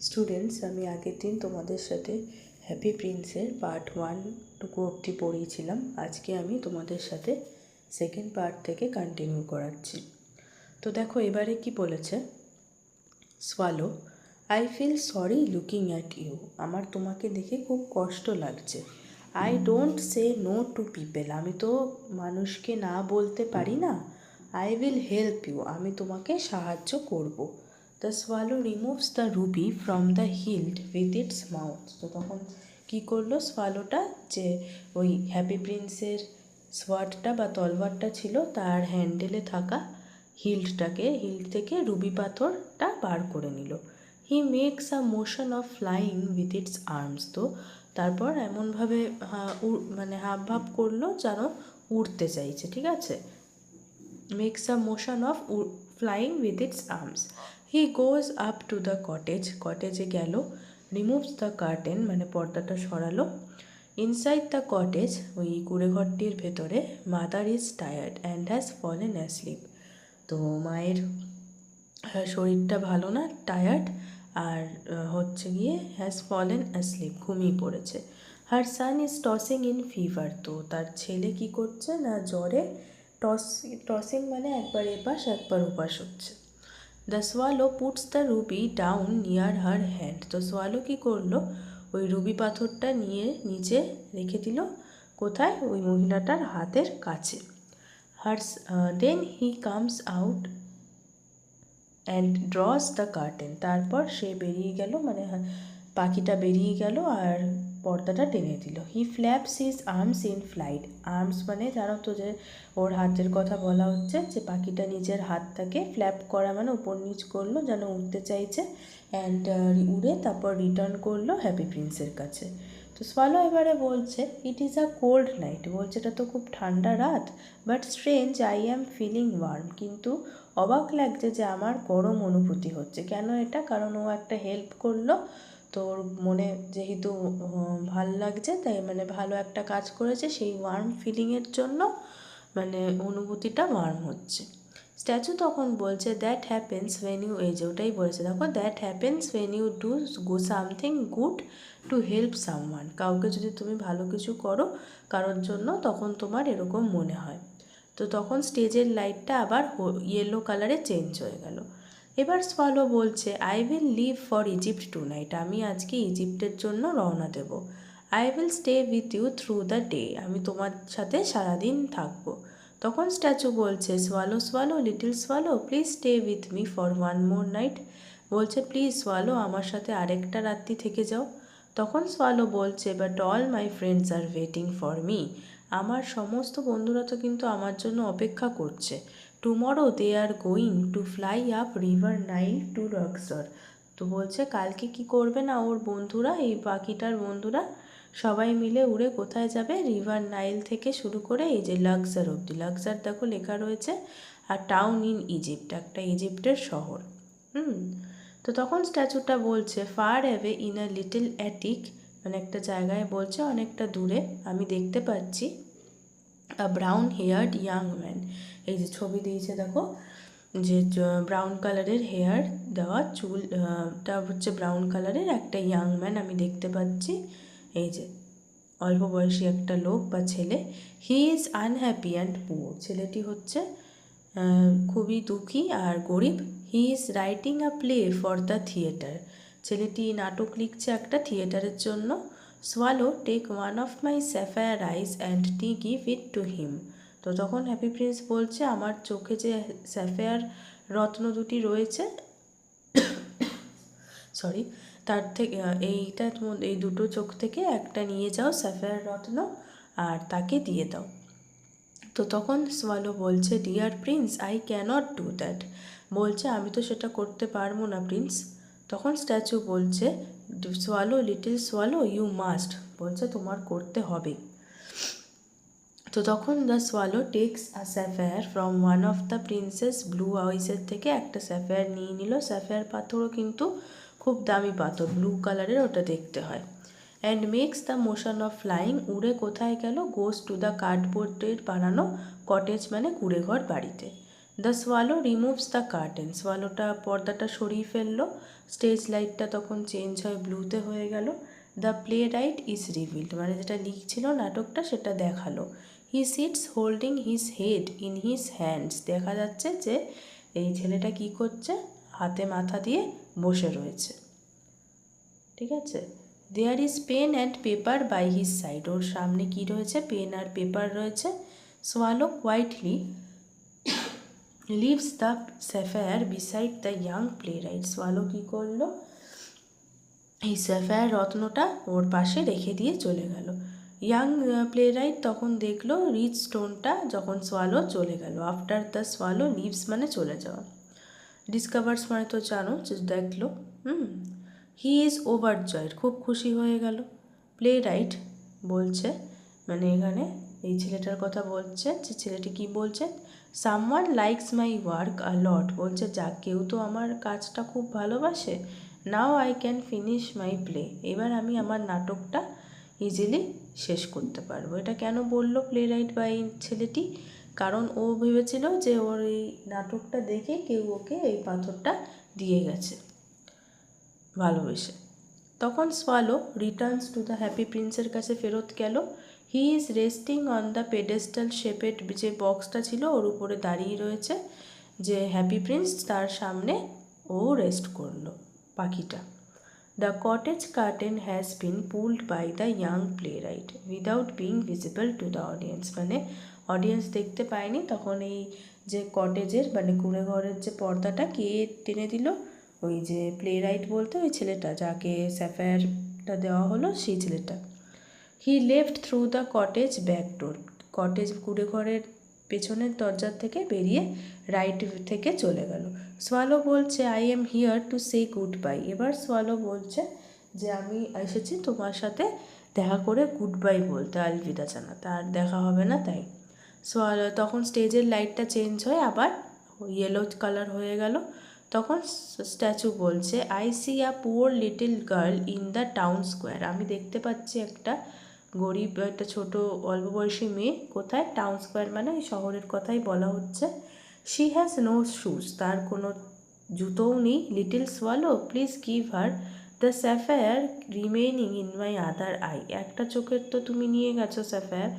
Students, আমি আগের দিন তোমাদের সাথে হ্যাপি প্রিন্সের পার্ট 1 টুকু অবধি পড়িয়েছিলাম। আজকে আমি তোমাদের সাথে সেকেন্ড পার্ট থেকে কন্টিনিউ করাচ্ছি। তো দেখো এবারে কি বলেছে। Swallow, I feel sorry looking at you. আমার তোমাকে দেখে খুব কষ্ট লাগছে। I don't say no to people. আমি তো মানুষকে না বলতে পারি না। I will help you. আমি তোমাকে সাহায্য করব। The swallow removes the ruby from the hilt with its mouth. তো তখন কী করলো সোয়ালোটা, যে ওই হ্যাপি প্রিন্সের সোয়ার্ডটা বা তলওয়ারটা ছিল তার হ্যান্ডেলে থাকা হিল থেকে রুবি পাথরটা বার করে নিল। He makes a motion of flying with its arms. তো তারপর এমনভাবে হাব ভাব করলো যেন উড়তে চাইছে, ঠিক আছে। Makes a motion of flying with its arms. He goes up to the কটেজে গেল। রিমুভস দ্য কার্টেন, পর্দাটা সরালো। ইনসাইড দ্য কটেজ, ওই কুঁড়েঘরটির ভেতরে, mother is tired and has fallen asleep. তো মায়ের শরীরটা ভালো না, টায়ার্ড, আর হচ্ছে গিয়ে হ্যাজ ফলেন অ্যাসলিপ, ঘুমিয়ে পড়েছে। হার sun is tossing in fever. তো তার ছেলে কি করছে না, জ্বরে টসিং একবার এপাশ একবার ওপাশ হচ্ছে। The swallow puts the Ruby down near her hand. তো সোয়ালো কী করলো, ওই রুবি পাথরটা নিয়ে নিচে রেখে দিল। কোথায়? ওই মহিলাটার হাতের কাছে। Then he comes out and draws the curtain. তারপর সে বেরিয়ে গেল, পাখিটা বেরিয়ে গেল আর পর্দাটা টেনে দিল। He flaps his arms in flight. Arms জানো তো যে ওর হাতের কথা বলা হচ্ছে, যে পাখিটা নিজের হাতটাকে ফ্ল্যাপ করা উপর নিচ করলো যেন উঠতে চাইছে, অ্যান্ড উড়ে তারপর রিটার্ন করলো হ্যাপি প্রিন্সের কাছে। তো সোয়ালো এবারে বলছে, it is a cold night. বলছে এটা তো খুব ঠান্ডা রাত, but strange I am feeling warm. কিন্তু অবাক লাগছে যে আমার গরম অনুভূতি হচ্ছে। কেন এটা? কারণ ও একটা হেল্প করলো, তোর মনে যেহেতু ভাল লাগছে, তাই ভালো একটা কাজ করেছে, সেই ওয়ার্ম ফিলিংয়ের জন্য অনুভূতিটা ওয়ার্ম হচ্ছে। স্ট্যাচু তখন বলছে, দ্যাট হ্যাপেন্স ওয়েন ইউ, এই যে ওটাই বলেছে দেখো, that happens when you do something good to help someone. কাউকে যদি তুমি ভালো কিছু করো কারোর জন্য, তখন তোমার এরকম মনে হয়। তো তখন স্টেজের লাইটটা আবার ইয়েলো কালারে চেঞ্জ হয়ে গেল। এবার সোয়ালো বলছে, I will leave for Egypt tonight. আমি আজকে ইজিপ্টের জন্য রওনা দেব। I will stay with you through the day. আমি তোমার সাথে সারাদিন থাকবো। তখন স্ট্যাচু বলছে, swallow swallow little swallow, please stay with me for one more night. বলছে, প্লিজ সোয়ালো, আমার সাথে আরেকটা রাত্রি থেকে যাও। তখন সোয়ালো বলছে, but all my friends are waiting for me. আমার সমস্ত বন্ধুরা তো কিন্তু আমার জন্য অপেক্ষা করছে। Tomorrow they are going to fly up river Nile to Luxor. তো বলছে কালকে কি করবে না ওর বন্ধুরা, এই পাখিটার বন্ধুরা সবাই মিলে উড়ে কোথায় যাবে? রিভার নাইল থেকে শুরু করে এই যে লাক্সার অবধি। লাক্সার দেখো লেখা রয়েছে, আর টাউন ইন ইজিপ্ট, একটা ইজিপ্টের শহর। তো তখন স্ট্যাচুটা বলছে, far away in a little attic, একটা জায়গায় বলছে অনেকটা দূরে আমি দেখতে পাচ্ছি আ ব্রাউন হেয়ার্ড ইয়াং ম্যান। এই যে ছবি দিয়েছে দেখো, যে ব্রাউন কালারের হেয়ার দেওয়া, চুলটা হচ্ছে ব্রাউন কালারের, একটা ইয়াং ম্যান আমি দেখতে পাচ্ছি। এই যে অল্প বয়সী একটা লোক বা ছেলে। He is unhappy and poor. ছেলেটি হচ্ছে খুবই দুঃখী আর গরিব। He is writing a play for the theatre. ছেলেটি নাটক লিখছে একটা থিয়েটারের জন্য। Swallow, take one of my sapphire eyes and give it to him. তো তখন হ্যাপি প্রিন্স বলছে, আমার চোখে যে স্যাফায়ার রত্ন দুটি রয়েছে, সরি, তার থেকে এইটার মধ্যে এই দুটো চোখ থেকে একটা নিয়ে যাও স্যাফায়ার রত্ন, আর তাকে দিয়ে দাও। তো তখন সোয়ালো বলছে, dear prince, I cannot do that. বলছে আমি তো সেটা করতে পারবো না প্রিন্স। তখন স্ট্যাচু বলছে, swallow little swallow you must. বলছে তোমার করতে হবে। তো তখন the swallow takes a sapphire from one of the prince's blue আইসের থেকে একটা স্যাফায়ার নিয়ে নিল। স্যাফায়ার পাথরও কিন্তু খুব দামি পাথর, ব্লু কালারের, ওটা দেখতে হয়। And makes the motion of flying, উড়ে কোথায় গেল? গোস টু দ্য কার্ডবোর্ডের বানানো কটেজ, কুঁড়েঘর বাড়িতে। The swallow removes the curtain, সোয়ালোটা পর্দাটা সরিয়ে ফেললো, স্টেজ লাইটটা তখন চেঞ্জ হয় ব্লুতে হয়ে গেল। The play right is revealed, মানে যেটা লিখছিল নাটকটা সেটা দেখালো। He sits holding his head in his hands, দেখা যাচ্ছে যে এই ছেলেটা কি করছে, হাতে মাথা দিয়ে বসে রয়েছে, ঠিক আছে। There is pen and paper by his side, ওর সামনে কি রয়েছে, পেন আর পেপার রয়েছে। Swallow quietly leaves the sapphire beside the young playwright, সোয়ালো কী করলো, এই স্যাফায়ার রত্নটা ওর পাশে রেখে দিয়ে চলে গেল। ইয়াং প্লে রাইট তখন দেখলো রিচ স্টোনটা যখন সোয়ালো চলে গেল। আফটার দ্য সোয়ালো লিভস মানে চলে যাওয়া, ডিসকভার্স মানে তো জানো যে দেখলো। হি ইজ ওভারজয়েড, খুব খুশি হয়ে গেল। প্লে রাইট বলছে, মানে এখানে এই ছেলেটার কথা বলছে, যে ছেলেটি কি বলছে, সামওয়ান লাইকস মাই ওয়ার্ক আ লট, বলছে যা কেউ তো আমার কাজটা খুব ভালোবাসে। Now I can finish my play, এবার আমি আমার নাটকটা ইজিলি শেষ করতে পারবো। এটা কেন বললো প্লে রাইট বা এই ছেলেটি, কারণ ও ভেবেছিল যে ওর এই নাটকটা দেখে কেউ ওকে এই পাথরটা দিয়ে গেছে ভালোবেসে। তখন swallow returns to the happy প্রিন্সের কাছে ফেরত গেল। He is resting on the pedestal শেপের যে বক্সটা ছিল ওর উপরে দাঁড়িয়ে রয়েছে, যে হ্যাপি প্রিন্স তার সামনে ও রেস্ট করলো পাখিটা। The cottage curtain has been pulled by the young playwright without being visible to the audience, মানে অডিয়েন্স দেখতে পায়নি তখন এই যে কটেজের মানে কুঁড়ে ঘরের যে পর্দাটা কে টেনে দিল, ওই যে প্লে রাইট বলতে ওই ছেলেটা যাকে স্যাফায়ারটা দেওয়া হলো সেই ছেলেটা। He left through the cottage back door, cottage কুঁড়ে ঘরের পেছনের দরজার থেকে বেরিয়ে রাইট থেকে চলে গেল। সোয়ালো বলছে I am here to say good bye, এবার সোয়ালো বলছে যে আমি এসেছি তোমার সাথে দেখা করে গুড বাই বলতে, আলবিদা জানাতে, আর দেখা হবে না তাই। সোয়ালো তখন স্টেজের লাইটটা চেঞ্জ হয়ে আবার ইয়েলো কালার হয়ে গেল। তখন স্ট্যাচু বলছে I C a poor little girl in the town square, আমি দেখতে পাচ্ছি একটা গরিব একটা ছোটো অল্প বয়সী মেয়ে, কোথায়, টাউন স্কোয়ার মানে ওই শহরের কথাই বলা হচ্ছে। শি হ্যাজ নো শুজ, তার কোনো জুতোও নেই। Little swallow please give her the sapphire remaining in my other I, একটা চোখের তো তুমি নিয়ে গেছো স্যাফায়ার,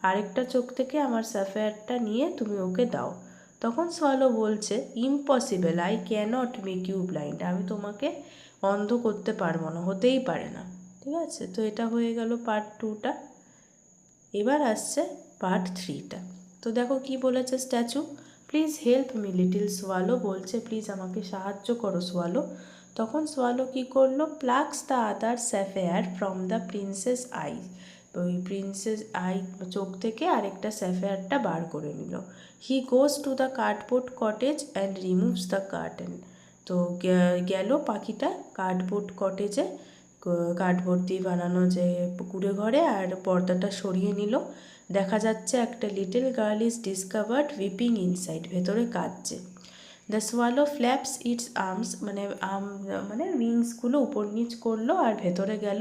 আরেকটা চোখ থেকে আমার স্যাফায়ারটা নিয়ে তুমি ওকে দাও। তখন সোয়ালো বলছে impossible, I cannot make you blind, আমি তোমাকে অন্ধ করতে পারবো না, হতেই পারে না। ঠিক আছে, তো এটা হয়ে গেল পার্ট 2টা। এবার আসছে পার্ট 3টা। তো দেখো কি বলেছে statue, please help me little swallow, বলছে প্লিজ আমাকে সাহায্য করো সোয়ালো। তখন সোয়ালো কি করলো, plucks the other sapphire from the prince's eye, ওই প্রিন্সেস আই চোখ থেকে আরেকটা স্যাফায়ারটা বার করে নিল। He goes to the cardboard cottage and removes the curtain, তো গেল পাখিটা কার্ডবোর্ড কটেজে, কার্ডবোর্ড দিয়ে বানানো যে কুঁড়ে ঘরে, আর পর্দাটা সরিয়ে নিল। দেখা যাচ্ছে একটা little girl is discovered weeping inside, ভেতরে কাঁদছে। The swallow flaps its arms, মানে উইংসগুলো উপর নিচ করলো আর ভেতরে গেল।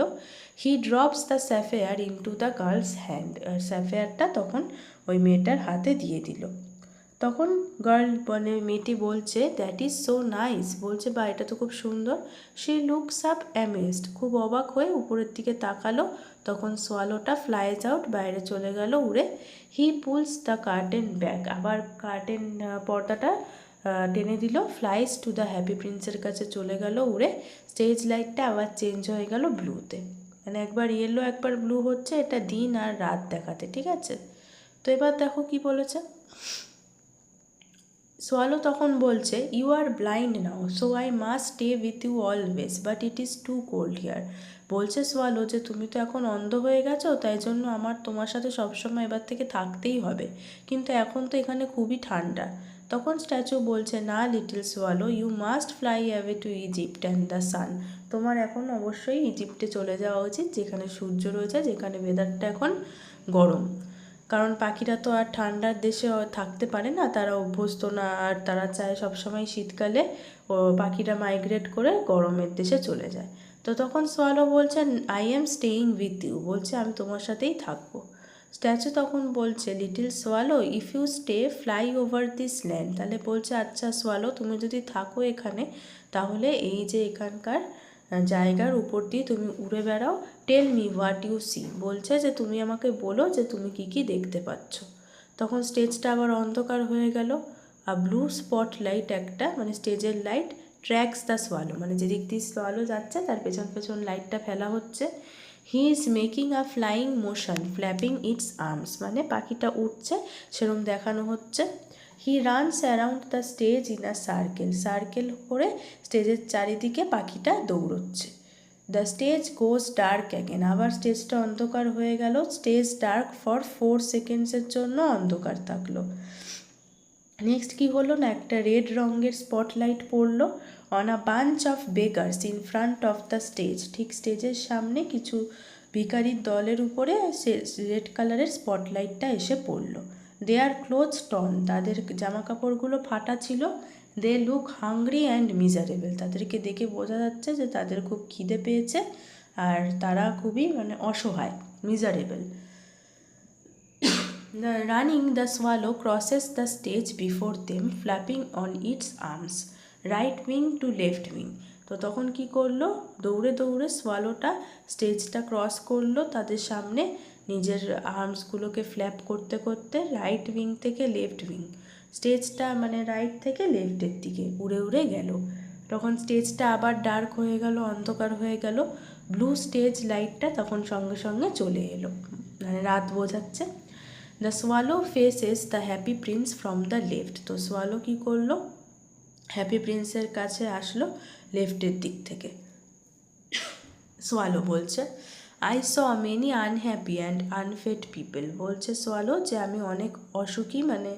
He drops the sapphire into the girl's hand, আর স্যাফেয়ারটা তখন ওই মেয়েটার হাতে দিয়ে দিল। তখন গার্ল মানে মেয়েটি বলছে দ্যাট ইজ সো নাইস, বলছে বা এটা তো খুব সুন্দর। শি লুকস আপ অ্যামেজড, খুব অবাক হয়ে উপরের দিকে তাকালো। তখন সোয়ালোটা ফ্লাইজ আউট, বাইরে চলে গেল উড়ে। হি পুলস দ্য কার্টেন ব্যাক, আবার কার্টেন পর্দাটা টেনে দিল। ফ্লাইজ টু দ্য হ্যাপি প্রিন্সের কাছে চলে গেল উড়ে। স্টেজ লাইটটা আবার চেঞ্জ হয়ে গেল ব্লুতে, মানে একবার ইয়েলো একবার ব্লু হচ্ছে, এটা দিন আর রাত দেখাতে, ঠিক আছে। তো এবার দেখো কি বলেছে, সোয়ালো তখন বলছে you are blind now so I must stay with you always but it is too cold here, বলছে সোয়ালো যে তুমি তো এখন অন্ধ হয়ে গেছো, তাই জন্য আমার তোমার সাথে সবসময় এবার থেকে থাকতেই হবে, কিন্তু এখন তো এখানে খুবই ঠান্ডা। তখন স্ট্যাচু বলছে না little swallow, you must fly away to Egypt and the sun, তোমার এখন অবশ্যই ইজিপ্টে চলে যাওয়া উচিত, যেখানে সূর্য রয়েছে, যেখানে ওয়েদারটা এখন গরম, কারণ পাখিরা তো আর ঠান্ডার দেশে থাকতে পারে না, তারা অভ্যস্ত না, আর তারা চায় সবসময় শীতকালে পাখিরা মাইগ্রেট করে গরমের দেশে চলে যায়। তো তখন সোয়ালো বলছে I am staying with you, বলছে আমি তোমার সাথেই থাকবো। স্ট্যাচু তখন বলছে, little swallow if you stay fly over this land. তাহলে বলছে, আচ্ছা সোয়ালো, তুমি যদি থাকো এখানে তাহলে এই যে এখানকার জায়গার উপর দিয়ে তুমি উড়ে বেড়াও। Tell me what you see. বলছে যে তুমি আমাকে বলো যে তুমি কি কি দেখতে পাচ্ছ। তখন স্টেজটা আবার অন্ধকার হয়ে গেল। আর ব্লু স্পট লাইট একটা, মানে স্টেজের লাইট, ট্র্যাক্স দ্য সোয়ালো, মানে যেদিক দিয়ে সোয়ালো যাচ্ছে তার পেছন পেছন লাইটটা ফেলা হচ্ছে। He is making a flying motion flapping its arms, মানে পাখিটা উঠছে সেরকম দেখানো হচ্ছে। He runs around the stage in a circle, circle করে স্টেজের চারিদিকে পাখিটা দৌড়চ্ছে। The stage goes dark again, আবার স্টেজটা অন্ধকার হয়ে গেল। স্টেজ ডার্ক ফর 4 সেকেন্ডসের জন্য অন্ধকার থাকলো। নেক্সট কি হলো না, একটা রেড রঙের স্পটলাইট পড়লো on a bunch of beggars in front of the stage. ঠিক স্টেজের সামনে কিছু ভিখারির দলের উপরে সে রেড কালারের স্পটলাইটটা এসে পড়লো। দে আর ক্লোথস টর্ন, তাদের জামা কাপড়গুলো ফাটা ছিল। They look hungry and miserable, তাদেরকে দেখে বোঝা যাচ্ছে যে তাদের খুব খিদে পেয়েছে আর তারা খুবই মানে অসহায়, miserable. Running, the swallow crosses the stage before them, flapping on its arms, right wing to left wing. তো তখন কি করলো, দৌড়ে দৌড়ে সোয়ালোটা স্টেজটা ক্রস করলো তাদের সামনে, নিজের আর্মসগুলোকে ফ্ল্যাপ করতে করতে রাইট উইং থেকে লেফট উইং, স্টেজটা মানে রাইট থেকে লেফটের দিকে উড়ে উড়ে গেল। তখন স্টেজটা আবার ডার্ক হয়ে গেল, অন্ধকার হয়ে গেল। ব্লু স্টেজ লাইটটা তখন সঙ্গে সঙ্গে চলে এলো, মানে রাত বোঝাচ্ছে। The swallow faces the happy Prince from the left. তো সোয়ালো কী করলো, হ্যাপি প্রিন্সের কাছে আসলো লেফটের দিক থেকে। সোয়ালো বলছে, I saw many unhappy and আনফেড people. বলছে সোয়ালো যে আমি অনেক অসুখী, মানে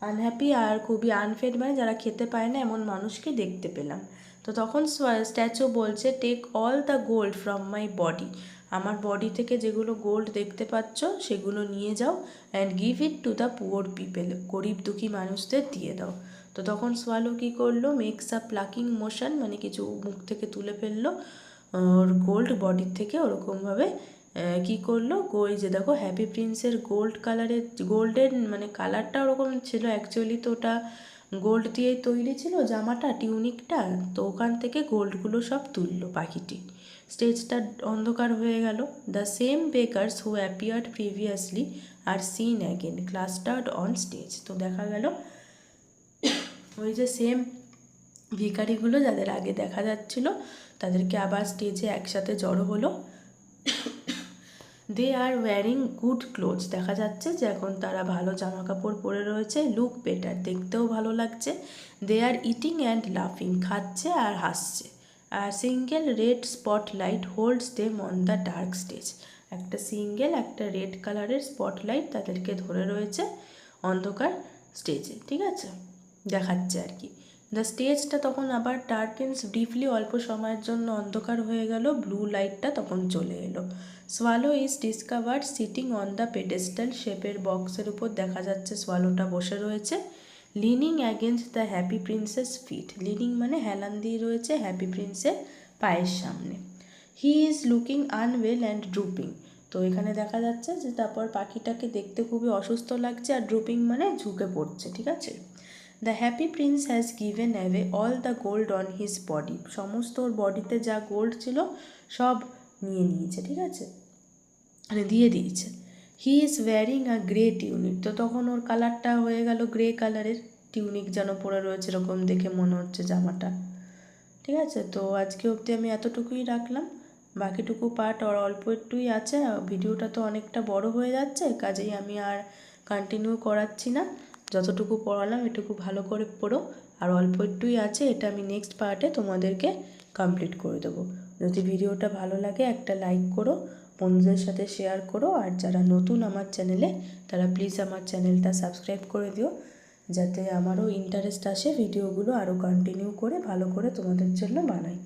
আনহ্যাপি আর খুবই আনফেড, মানে যারা খেতে পায় না এমন মানুষকে দেখতে পেলাম। তো তখন স্ট্যাচু বলছে, take all the gold from my body, আমার বডি থেকে যেগুলো গোল্ড দেখতে পাচ্ছ সেগুলো নিয়ে যাও, and give it to the poor people, গরিব দুঃখী মানুষদের দিয়ে দাও। তো তখন সোয়ালো কী করলো, মেক্স আ প্লাকিং মোশন, মানে কিছু মুখ থেকে তুলে ফেললো ওর গোল্ড বডির থেকে, ওরকমভাবে কী করলো, ওই যে দেখো হ্যাপি প্রিন্সের গোল্ড কালারের, গোল্ডের মানে কালারটা ওরকম ছিল, অ্যাকচুয়ালি তো ওটা গোল্ড দিয়েই তৈরি ছিল জামাটা, টিউনিকটা, তো ওখান থেকে গোল্ডগুলো সব তুললো পাখিটি। স্টেজটা অন্ধকার হয়ে গেল। The same bakers who appeared previously are seen again clustered on stage. তো দেখা গেল ওই যে সেম ভিখারিগুলো যাদের আগে দেখা যাচ্ছিল তাদেরকে আবার স্টেজে একসাথে জড়ো হলো। দে আর ওয়্যারিং গুড ক্লোথস, দেখা যাচ্ছে যে এখন তারা ভালো জামা কাপড় পরে রয়েছে। লুক বেটার, দেখতেও ভালো লাগছে। দে আর ইটিং অ্যান্ড লাফিং, খাচ্ছে আর হাসছে। আর single red spotlight holds them on the dark stage, একটা রেড কালারের স্পটলাইট তাদেরকে ধরে রয়েছে অন্ধকার স্টেজে, ঠিক আছে, দেখাচ্ছে আর কি। দ্য স্টেজটা তখন আবার ডার্কেন্স ব্রিফলি, অল্প সময়ের জন্য অন্ধকার হয়ে গেল। ব্লু লাইটটা তখন চলে এলো। Swallow is discovered sitting on the pedestal, শেপের বক্সের উপর দেখা যাচ্ছে সোয়ালোটা বসে রয়েছে। Leaning against the happy prince's feet, leaning মানে হেলান দিয়ে রয়েছে হ্যাপি প্রিন্সের পায়ের সামনে। He is looking unwell and drooping, তো এখানে দেখা যাচ্ছে যে তারপর পাখিটাকে দেখতে খুবই অসুস্থ লাগছে, আর ড্রুপিং মানে ঝুঁকে পড়ছে, ঠিক আছে। The happy Prince has given away all the gold on his body, সমস্ত ওর বডিতে যা গোল্ড ছিল সব নিয়ে নিয়েছে, ঠিক আছে, মানে দিয়ে দিয়েছে। He is wearing a grey tunic, তো তখন ওর কালারটা হয়ে গেল গ্রে কালারের, টিউনিক যেন পরে রয়েছে এরকম দেখে মনে হচ্ছে জামাটা, ঠিক আছে। তো আজকে অবধি আমি এতটুকুই রাখলাম, বাকিটুকু পার্ট আর অল্প একটুই আছে। ভিডিওটা তো অনেকটা বড় হয়ে যাচ্ছে, কাজেই আমি আর কন্টিনিউ করাচ্ছি না। যতটুকু পড়ালাম এটুকু ভালো করে পড়ো, আর অল্প একটুই আছে, এটা আমি নেক্সট পার্টে তোমাদেরকে কমপ্লিট করে দেবো। যদি ভিডিওটা ভালো লাগে একটা লাইক করো, বন্ধুদের সাথে শেয়ার করো, আর যারা নতুন আমার চ্যানেলে তারা প্লিজ আমার চ্যানেলটা সাবস্ক্রাইব করে দিও, যাতে আমারও ইন্টারেস্ট আসে ভিডিওগুলো আরও কন্টিনিউ করে ভালো করে তোমাদের জন্য বানাই।